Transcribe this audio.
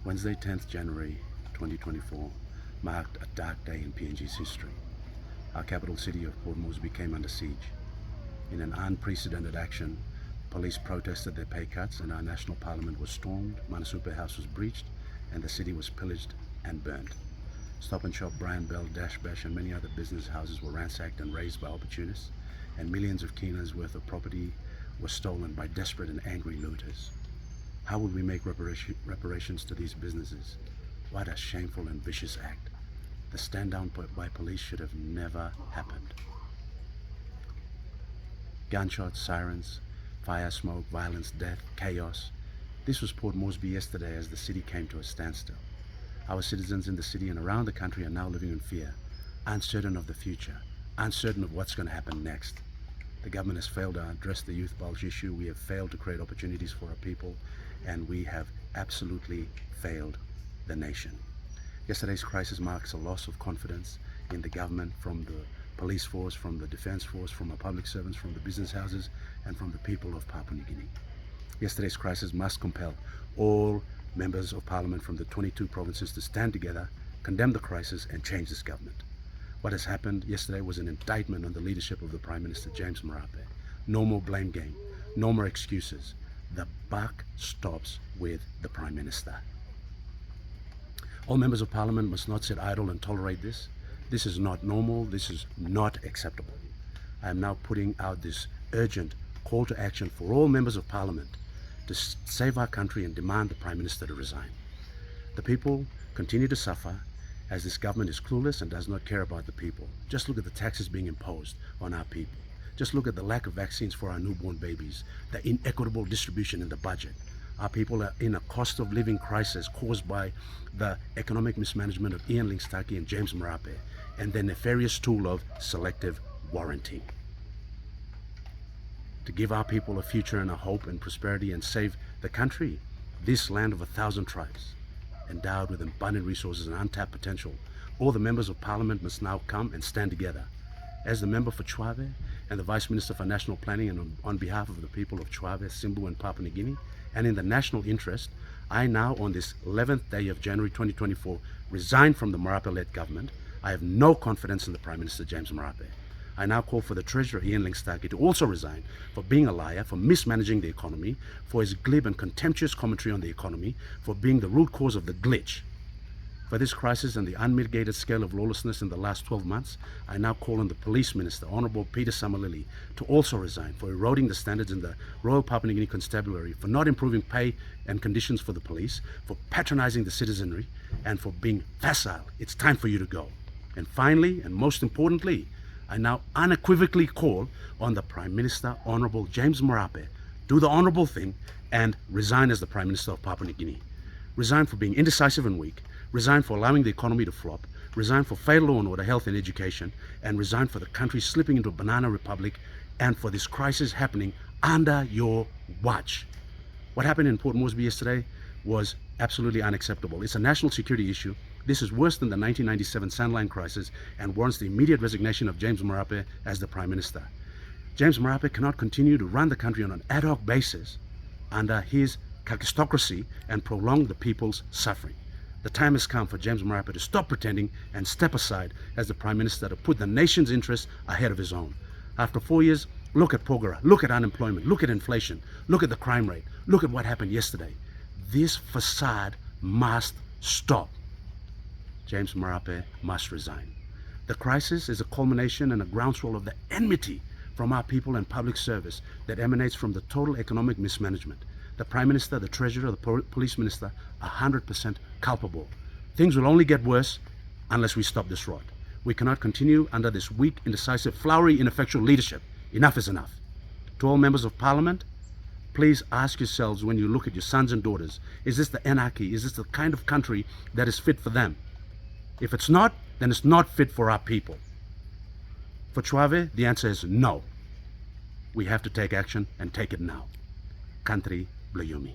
Wednesday, 10th January 2024 marked a dark day in PNG's history. Our capital city of Port Moresby came under siege. In an unprecedented action, police protested their pay cuts and our national parliament was stormed, Manasupe House was breached, and the city was pillaged and burnt. Stop and Shop, Brian Bell, Dash Bash and many other business houses were ransacked and razed by opportunists, and millions of kinas worth of property was stolen by desperate and angry looters. How will we make reparations to these businesses? What a shameful and vicious act. The stand down by police should have never happened. Gunshots, sirens, fire, smoke, violence, death, chaos. This was Port Moresby yesterday as the city came to a standstill. Our citizens in the city and around the country are now living in fear, uncertain of the future, uncertain of what's going to happen next. The government has failed to address the youth bulge issue. We have failed to create opportunities for our people, and we have absolutely failed the nation. Yesterday's crisis marks a loss of confidence in the government from the police force, from the defense force, from our public servants, from the business houses, and from the people of Papua New Guinea. Yesterday's crisis must compel all members of parliament from the 22 provinces to stand together, condemn the crisis, and change this government. What has happened yesterday was an indictment on the leadership of the Prime Minister, James Nomane. No more blame game, no more excuses. The buck stops with the Prime Minister. All members of parliament must not sit idle and tolerate this. This is not normal, this is not acceptable. I am now putting out this urgent call to action for all members of parliament to save our country and demand the Prime Minister to resign. The people continue to suffer as this government is clueless and does not care about the people. Just look at the taxes being imposed on our people. Just look at the lack of vaccines for our newborn babies, the inequitable distribution in the budget. Our people are in a cost of living crisis caused by the economic mismanagement of Ian Linkstaki and James Nomane and their nefarious tool of selective warranting. To give our people a future and a hope and prosperity and save the country, this land of 1,000 tribes, endowed with abundant resources and untapped potential, all the members of parliament must now come and stand together. As the member for Tshwabe and the Vice Minister for National Planning, and on behalf of the people of Tshwabe, Simbu and Papua New Guinea, and in the national interest, I now, on this 11th day of January 2024, resign from the Marape-led government. I have no confidence in the Prime Minister, James Nomane. I now call for the Treasurer, Ian Linkstaki, to also resign for being a liar, for mismanaging the economy, for his glib and contemptuous commentary on the economy, for being the root cause of the glitch. For this crisis and the unmitigated scale of lawlessness in the last 12 months, I now call on the Police Minister, Honourable Peter Samalili, to also resign for eroding the standards in the Royal Papua New Guinea Constabulary, for not improving pay and conditions for the police, for patronising the citizenry, and for being facile. It's time for you to go. And finally, and most importantly, I now unequivocally call on the Prime Minister, Honourable James Nomane, do the honourable thing and resign as the Prime Minister of Papua New Guinea. Resign for being indecisive and weak, resign for allowing the economy to flop, resign for failed law and order, health and education, and resign for the country slipping into a banana republic and for this crisis happening under your watch. What happened in Port Moresby yesterday was absolutely unacceptable. It's a national security issue. This is worse than the 1997 Sandline crisis and warrants the immediate resignation of James Nomane as the Prime Minister. James Nomane cannot continue to run the country on an ad hoc basis under his kakistocracy and prolong the people's suffering. The time has come for James Nomane to stop pretending and step aside as the Prime Minister to put the nation's interests ahead of his own. After 4 years, look at Pogara, look at unemployment, look at inflation, look at the crime rate, look at what happened yesterday. This facade must stop. James Nomane must resign. The crisis is a culmination and a groundswell of the enmity from our people and public service that emanates from the total economic mismanagement. The Prime Minister, the Treasurer, the Police Minister, 100% culpable. Things will only get worse unless we stop this rot. We cannot continue under this weak, indecisive, flowery, ineffectual leadership. Enough is enough. To all members of Parliament, please ask yourselves when you look at your sons and daughters, is this the anarchy? Is this the kind of country that is fit for them? If it's not, then it's not fit for our people. For Tshwabe, the answer is no. We have to take action and take it now. Country Blayumi.